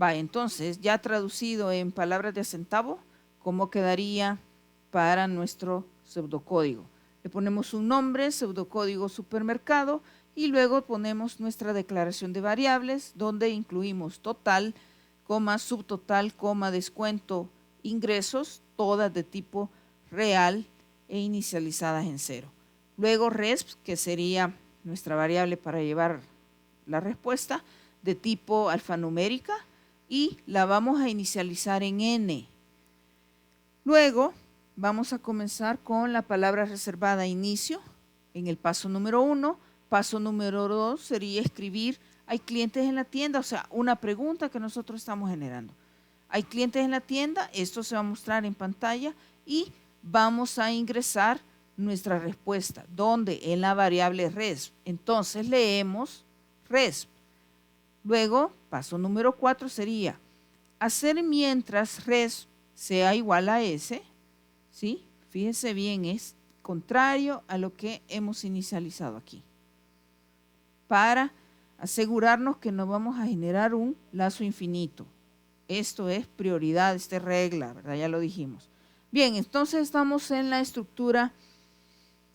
Va, entonces, ya traducido en palabras de centavo, ¿cómo quedaría para nuestro pseudocódigo? Le ponemos un nombre, pseudocódigo supermercado, y luego ponemos nuestra declaración de variables, donde incluimos total, coma, subtotal, coma, descuento, ingresos, todas de tipo real e inicializadas en 0. Luego resp, que sería nuestra variable para llevar la respuesta, de tipo alfanumérica, y la vamos a inicializar en n. Luego vamos a comenzar con la palabra reservada inicio en el paso número 1. Paso número 2 sería escribir hay clientes en la tienda, o sea, una pregunta que nosotros estamos generando. Hay clientes en la tienda, esto se va a mostrar en pantalla y vamos a ingresar nuestra respuesta, donde en la variable resp. Entonces leemos resp. Luego, paso número 4 sería hacer mientras resp sea igual a s, ¿sí? Fíjense bien, es contrario a lo que hemos inicializado aquí. Para asegurarnos que no vamos a generar un lazo infinito. Esto es prioridad, esta es regla, ¿verdad? Ya lo dijimos. Bien, entonces estamos en la estructura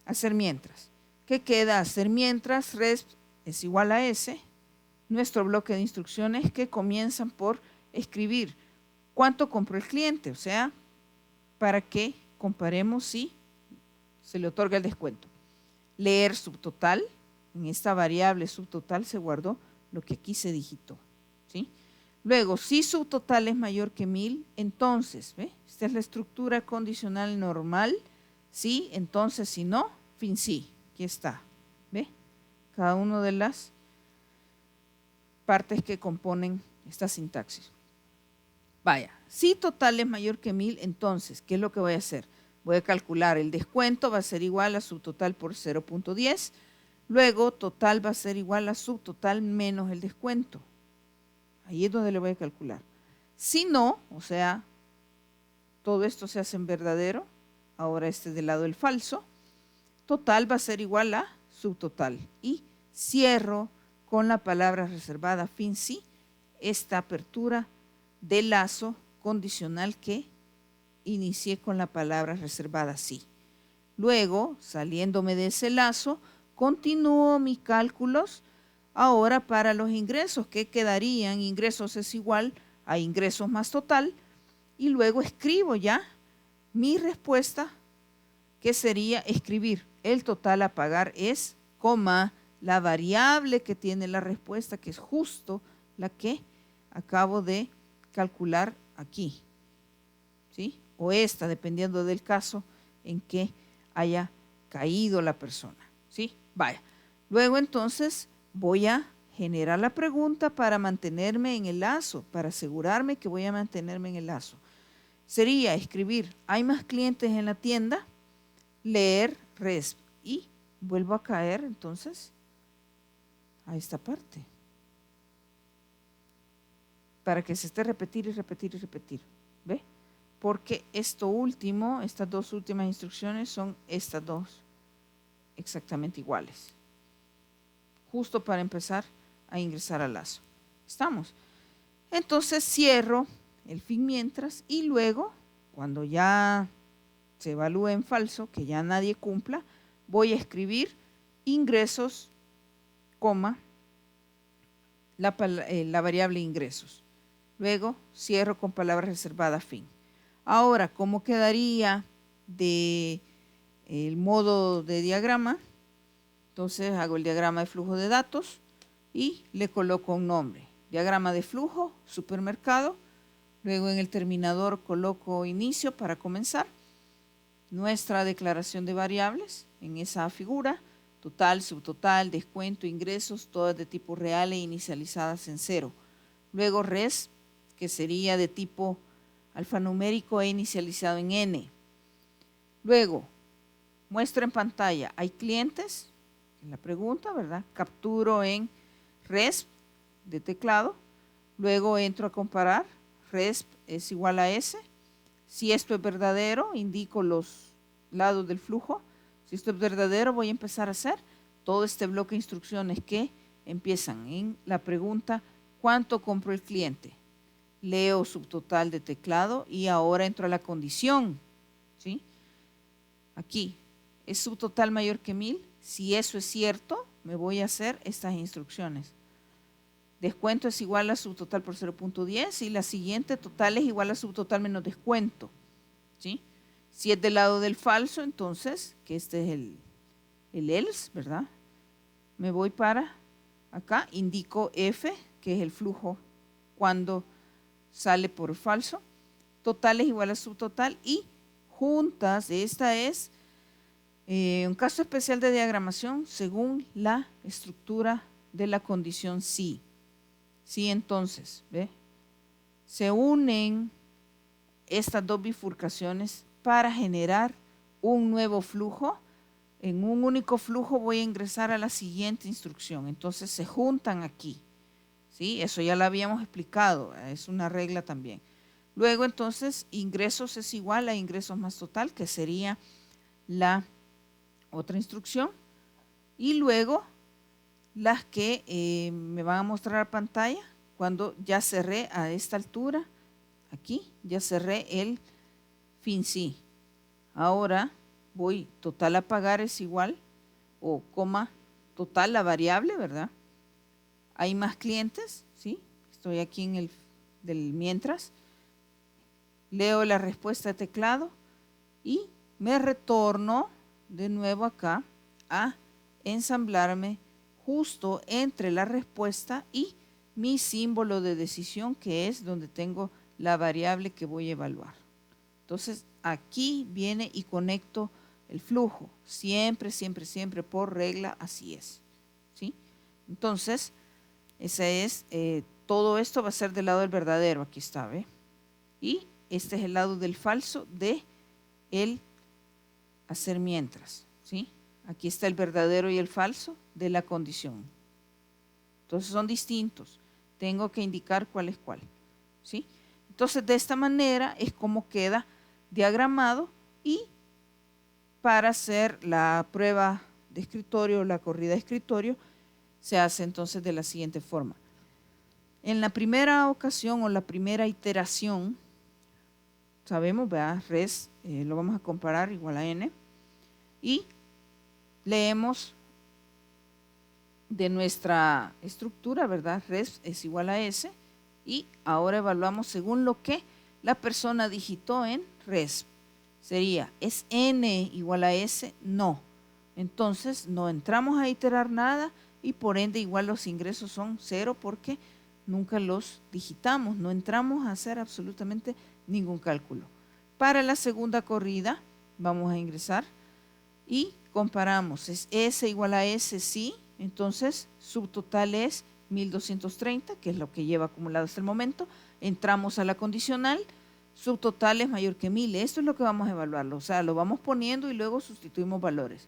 hacer mientras. ¿Qué queda? Hacer mientras resp es igual a s. Nuestro bloque de instrucciones que comienzan por escribir cuánto compró el cliente, o sea, para que comparemos si se le otorga el descuento. Leer subtotal, en esta variable subtotal se guardó lo que aquí se digitó, ¿sí? Luego, si subtotal es mayor que 1,000, entonces, ¿ve? Esta es la estructura condicional normal, sí, entonces, si no, fin sí, aquí está, ¿ve? Cada una de las partes que componen esta sintaxis. Vaya, si total es mayor que 1000, entonces, ¿qué es lo que voy a hacer? Voy a calcular el descuento, va a ser igual a subtotal por 0.10. Luego, total va a ser igual a subtotal menos el descuento. Ahí es donde le voy a calcular. Si no, o sea, todo esto se hace en verdadero, ahora este del lado del falso, total va a ser igual a subtotal. Y cierro con la palabra reservada fin sí esta apertura del lazo condicional que inicié con la palabra reservada sí. Luego, saliéndome de ese lazo, continúo mis cálculos ahora para los ingresos, que quedarían, ingresos es igual a ingresos más total, y luego escribo ya mi respuesta, que sería escribir el total a pagar es, coma, la variable que tiene la respuesta, que es justo la que acabo de calcular aquí, ¿sí? O esta, dependiendo del caso en que haya caído la persona, ¿sí? Vaya. Luego entonces voy a generar la pregunta para mantenerme en el lazo, para asegurarme que voy a mantenerme en el lazo. Sería escribir, ¿hay más clientes en la tienda? Leer resp. Y vuelvo a caer entonces a esta parte, para que se esté repetir y repetir y repetir. ¿Ve? Porque esto último, estas dos últimas instrucciones son estas dos exactamente iguales. Justo para empezar a ingresar al lazo. ¿Estamos? Entonces cierro el fin mientras y luego, cuando ya se evalúe en falso, que ya nadie cumpla, voy a escribir ingresos, coma, la variable ingresos. Luego cierro con palabra reservada fin. Ahora, ¿cómo quedaría de el modo de diagrama? Entonces hago el diagrama de flujo de datos y le coloco un nombre. Diagrama de flujo, supermercado. Luego en el terminador coloco inicio para comenzar. Nuestra declaración de variables en esa figura. Total, subtotal, descuento, ingresos, todas de tipo real e inicializadas en 0. Luego res, que sería de tipo alfanumérico e inicializado en n. Luego, muestro en pantalla, ¿hay clientes? En la pregunta, ¿verdad? Capturo en resp de teclado. Luego entro a comparar, resp es igual a s. Si esto es verdadero, indico los lados del flujo. Si esto es verdadero, voy a empezar a hacer todo este bloque de instrucciones que empiezan en la pregunta, ¿cuánto compró el cliente? Leo subtotal de teclado y ahora entro a la condición, ¿sí? Aquí, ¿es subtotal mayor que 1000? Si eso es cierto, me voy a hacer estas instrucciones. Descuento es igual a subtotal por 0.10 y la siguiente, total es igual a subtotal menos descuento, ¿sí? Si es del lado del falso, entonces, que este es el else, ¿verdad? Me voy para acá, indico F, que es el flujo cuando sale por falso. Total es igual a subtotal y juntas, esta es un caso especial de diagramación según la estructura de la condición sí. Sí, entonces, ¿ve? Se unen estas dos bifurcaciones para generar un nuevo flujo. En un único flujo voy a ingresar a la siguiente instrucción. Entonces se juntan aquí. ¿Sí? Eso ya lo habíamos explicado, es una regla también. Luego entonces ingresos es igual a ingresos más total, que sería la otra instrucción. Y luego las que me van a mostrar a pantalla cuando ya cerré a esta altura, aquí ya cerré el fin sí. Ahora voy total a pagar es igual o coma total la variable, ¿verdad? Hay más clientes, ¿sí? Estoy aquí en el del mientras. Leo la respuesta de teclado y me retorno de nuevo acá a ensamblarme justo entre la respuesta y mi símbolo de decisión, que es donde tengo la variable que voy a evaluar. Entonces, aquí viene y conecto el flujo. Siempre, siempre, siempre por regla, así es, ¿sí? Entonces, esa es, todo esto va a ser del lado del verdadero, aquí está, ¿ve? y este es el lado del falso de el hacer mientras, ¿sí? Aquí está el verdadero y el falso de la condición. Entonces son distintos. Tengo que indicar cuál es cuál, ¿sí? Entonces de esta manera es como queda diagramado, y para hacer la prueba de escritorio, la corrida de escritorio, se hace entonces de la siguiente forma. En la primera ocasión o la primera iteración, sabemos, ¿verdad? Res, lo vamos a comparar igual a n, y leemos de nuestra estructura, ¿verdad? Res es igual a s, y ahora evaluamos según lo que la persona digitó en res. Sería, ¿es n igual a s? No. Entonces no entramos a iterar nada y por ende igual los ingresos son 0 porque nunca los digitamos, no entramos a hacer absolutamente ningún cálculo. Para la segunda corrida vamos a ingresar y comparamos, ¿es S igual a S? Sí, entonces subtotal es 1230, que es lo que lleva acumulado hasta el momento. Entramos a la condicional, subtotal es mayor que 1000, esto es lo que vamos a evaluarlo, o sea, lo vamos poniendo y luego sustituimos valores.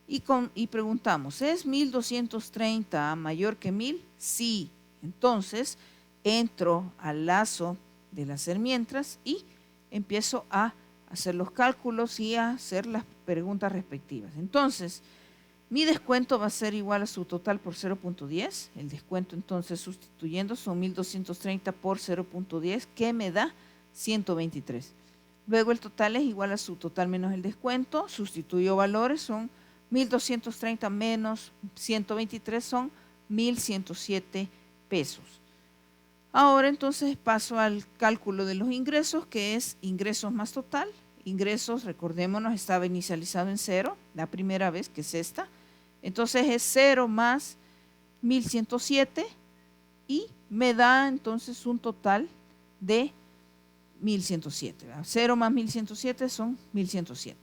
Y preguntamos, ¿es 1230 mayor que 1000? Sí, entonces entro al lazo del hacer mientras y empiezo a hacer los cálculos y a hacer las preguntas respectivas. Entonces, mi descuento va a ser igual a su total por 0.10. El descuento entonces sustituyendo son 1230 por 0.10, que me da 123. Luego el total es igual a su total menos el descuento. Sustituyo valores, son 1230 menos 123 son 1107 pesos. Ahora entonces paso al cálculo de los ingresos, que es ingresos más total. Ingresos, recordémonos, estaba inicializado en 0, la primera vez, que es esta. Entonces es 0 más 1107 y me da entonces un total de 1107. 0 más 1107 son 1107.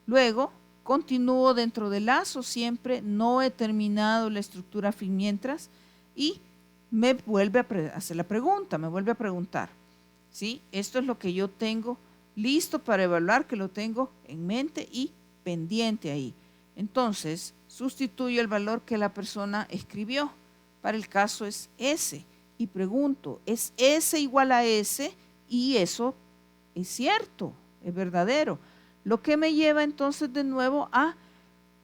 Luego continúo dentro del lazo siempre, no he terminado la estructura fin mientras y me vuelve a hacer la pregunta, me vuelve a preguntar, ¿sí? Esto es lo que yo tengo listo para evaluar, que lo tengo en mente y pendiente ahí. Entonces, sustituyo el valor que la persona escribió. Para el caso es S. Y pregunto, ¿es S igual a S? Y eso es cierto, es verdadero. Lo que me lleva entonces de nuevo a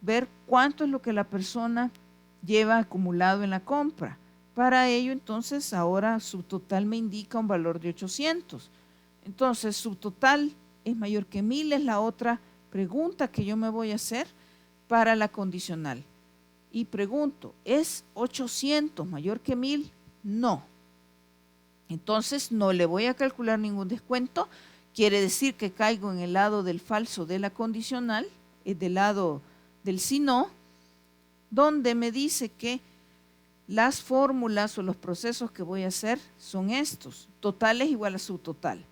ver cuánto es lo que la persona lleva acumulado en la compra. Para ello, entonces, ahora subtotal me indica un valor de 800. Entonces, subtotal es mayor que 1000, es la otra pregunta que yo me voy a hacer para la condicional. Y pregunto, ¿es 800 mayor que 1000? No. Entonces, no le voy a calcular ningún descuento. Quiere decir que caigo en el lado del falso de la condicional, del lado del si no, donde me dice que las fórmulas o los procesos que voy a hacer son estos. Total es igual a subtotal.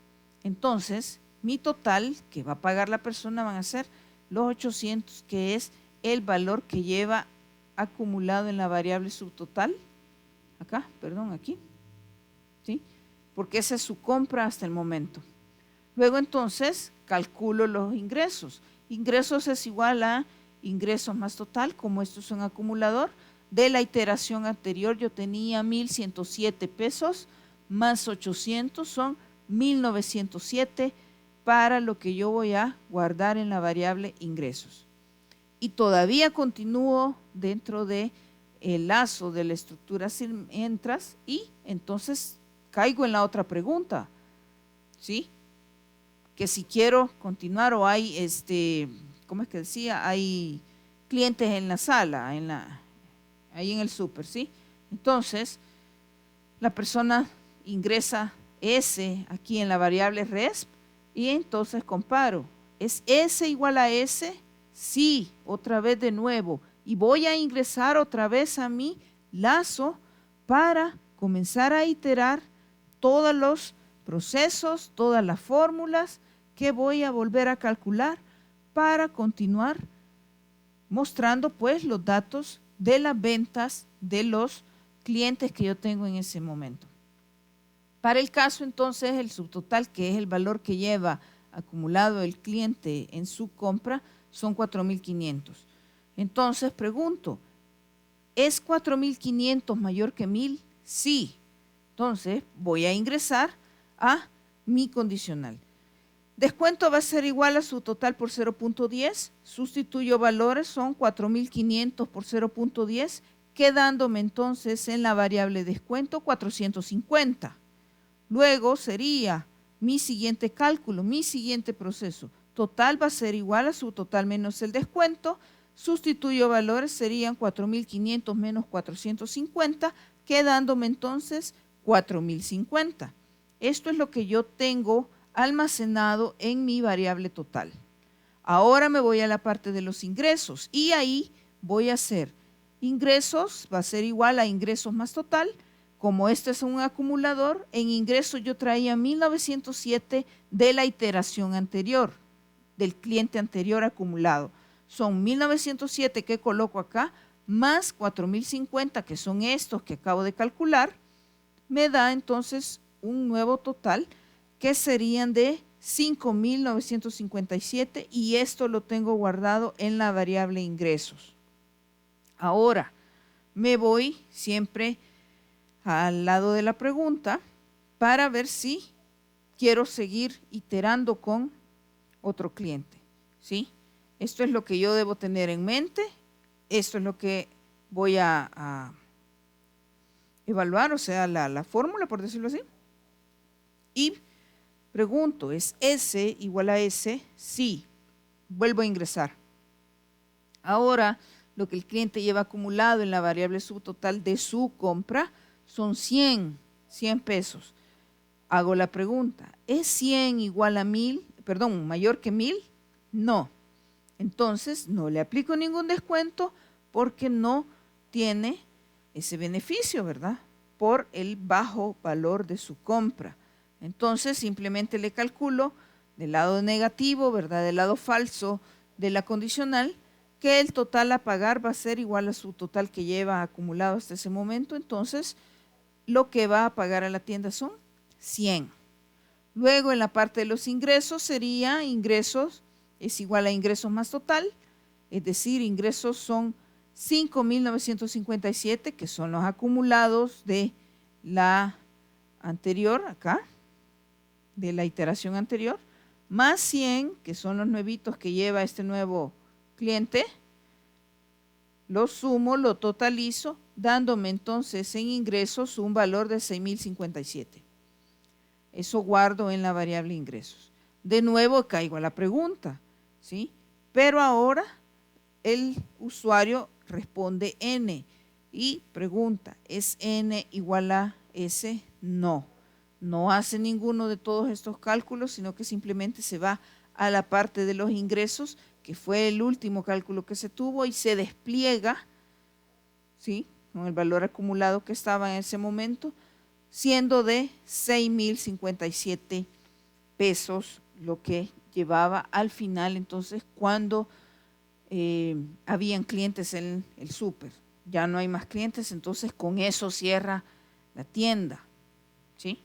Entonces, mi total que va a pagar la persona van a ser los 800, que es el valor que lleva acumulado en la variable subtotal. Acá, perdón, aquí. ¿Sí? Porque esa es su compra hasta el momento. Luego entonces calculo los ingresos. Ingresos es igual a ingresos más total, como esto es un acumulador. De la iteración anterior yo tenía 1107 pesos más 800 son 1907 para lo que yo voy a guardar en la variable ingresos. Y todavía continúo dentro de el lazo de la estructura sin entras y entonces caigo en la otra pregunta, ¿sí? Que si quiero continuar o hay, ¿cómo es que decía? Hay clientes en la sala, ahí en el súper, ¿sí? Entonces, la persona ingresa S aquí en la variable resp y entonces comparo. ¿Es S igual a S? Sí, otra vez de nuevo. Y voy a ingresar otra vez a mi lazo para comenzar a iterar todos los procesos, todas las fórmulas que voy a volver a calcular para continuar mostrando pues los datos de las ventas de los clientes que yo tengo en ese momento. Para el caso entonces el subtotal, que es el valor que lleva acumulado el cliente en su compra, son 4,500. Entonces pregunto, ¿es 4,500 mayor que 1,000? Sí. Entonces voy a ingresar a mi condicional. Descuento va a ser igual a su total por 0.10. Sustituyo valores, son 4,500 por 0.10, quedándome entonces en la variable descuento 450. Luego sería mi siguiente cálculo, mi siguiente proceso. Total va a ser igual a su total menos el descuento. Sustituyo valores, serían 4,500 menos 450, quedándome entonces 4,050. Esto es lo que yo tengo almacenado en mi variable total. Ahora me voy a la parte de los ingresos y ahí voy a hacer ingresos, va a ser igual a ingresos más total. Como este es un acumulador, en ingresos yo traía 1,907 de la iteración anterior, del cliente anterior acumulado. Son 1,907 que coloco acá, más 4,050 que son estos que acabo de calcular, me da entonces un nuevo total que serían de 5,957 y esto lo tengo guardado en la variable ingresos. Ahora me voy siempre al lado de la pregunta para ver si quiero seguir iterando con otro cliente, ¿sí? Esto es lo que yo debo tener en mente, esto es lo que voy a evaluar, o sea, la fórmula, por decirlo así. Y pregunto, ¿es S igual a S? Sí. Vuelvo a ingresar. Ahora, lo que el cliente lleva acumulado en la variable subtotal de su compra son 100 pesos. Hago la pregunta, ¿es 100 igual a 1,000, mayor que 1,000? No. Entonces, no le aplico ningún descuento porque no tiene ese beneficio, ¿verdad? Por el bajo valor de su compra. Entonces, simplemente le calculo del lado negativo, ¿verdad? Del lado falso de la condicional, que el total a pagar va a ser igual a su total que lleva acumulado hasta ese momento. Entonces, lo que va a pagar a la tienda son 100. Luego, en la parte de los ingresos, sería ingresos es igual a ingresos más total, es decir, ingresos son 5,957, que son los acumulados de la anterior, acá, de la iteración anterior, más 100, que son los nuevitos que lleva este nuevo cliente, lo sumo, lo totalizo, dándome entonces en ingresos un valor de 6,057. Eso guardo en la variable ingresos. De nuevo caigo a la pregunta, ¿sí? Pero ahora el usuario responde N y pregunta, ¿es N igual a S? No, no hace ninguno de todos estos cálculos, sino que simplemente se va a la parte de los ingresos, que fue el último cálculo que se tuvo, y se despliega, ¿sí?, con el valor acumulado que estaba en ese momento, siendo de 6,057 pesos lo que llevaba al final, entonces, cuando habían clientes en el súper. Ya no hay más clientes, entonces con eso cierra la tienda, ¿sí?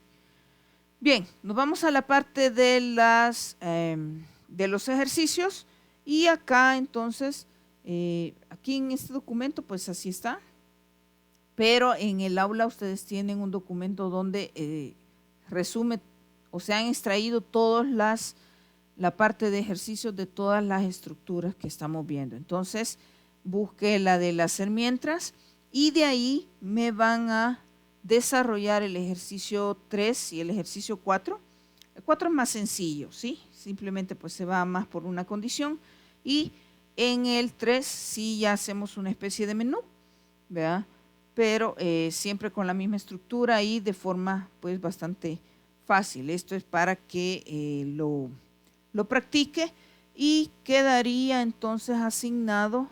Bien, nos vamos a la parte de los ejercicios y acá entonces, aquí en este documento, pues así está, pero en el aula ustedes tienen un documento donde resume o se han extraído la parte de ejercicios de todas las estructuras que estamos viendo. Entonces, busque la del hacer mientras y de ahí me van a desarrollar el ejercicio 3 y el ejercicio 4. El 4 es más sencillo, ¿sí? Simplemente pues se va más por una condición y en el 3 sí ya hacemos una especie de menú, ¿verdad? Pero siempre con la misma estructura y de forma pues bastante fácil. Esto es para que lo practique y quedaría entonces asignado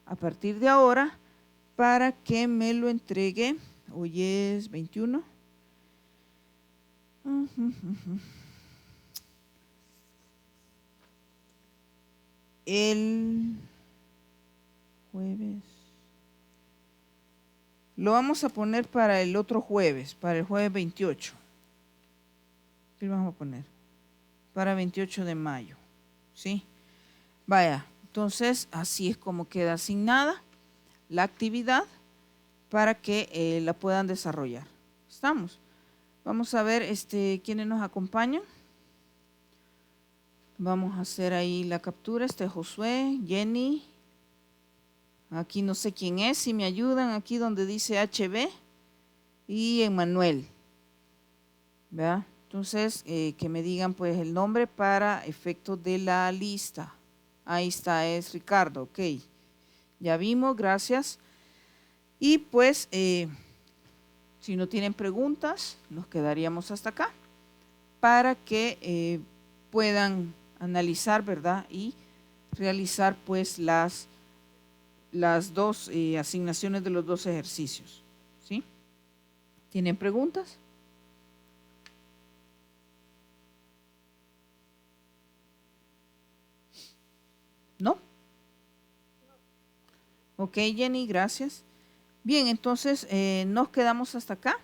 a partir de ahora para que me lo entregue. Hoy es 21. El jueves. Lo vamos a poner para el otro jueves, para el jueves 28. ¿Qué le vamos a poner? Para 28 de mayo, ¿sí? Vaya, entonces así es como queda asignada la actividad para que la puedan desarrollar. ¿Estamos? Vamos a ver quiénes nos acompañan. Vamos a hacer ahí la captura, Josué, Jenny. Aquí no sé quién es, si me ayudan, aquí donde dice HB y Emmanuel. ¿Verdad? Entonces, que me digan pues el nombre para efectos de la lista. Ahí está, es Ricardo, ok. Ya vimos, gracias. Y pues, si no tienen preguntas, nos quedaríamos hasta acá para que puedan analizar, ¿verdad? Y realizar pues las dos asignaciones de los dos ejercicios, ¿sí? ¿Tienen preguntas? ¿No? Ok, Jenny, gracias. Bien, entonces nos quedamos hasta acá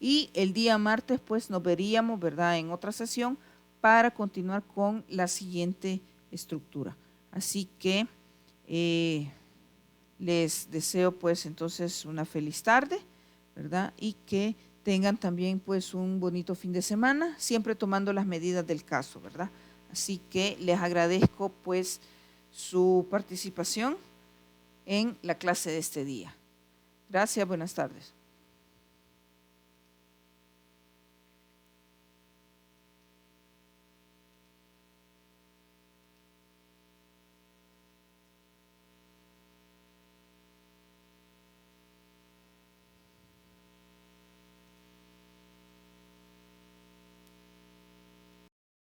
y el día martes pues nos veríamos, ¿verdad?, en otra sesión para continuar con la siguiente estructura. Así que les deseo pues entonces una feliz tarde, ¿verdad? Y que tengan también pues un bonito fin de semana, siempre tomando las medidas del caso, ¿verdad? Así que les agradezco pues su participación en la clase de este día. Gracias, buenas tardes.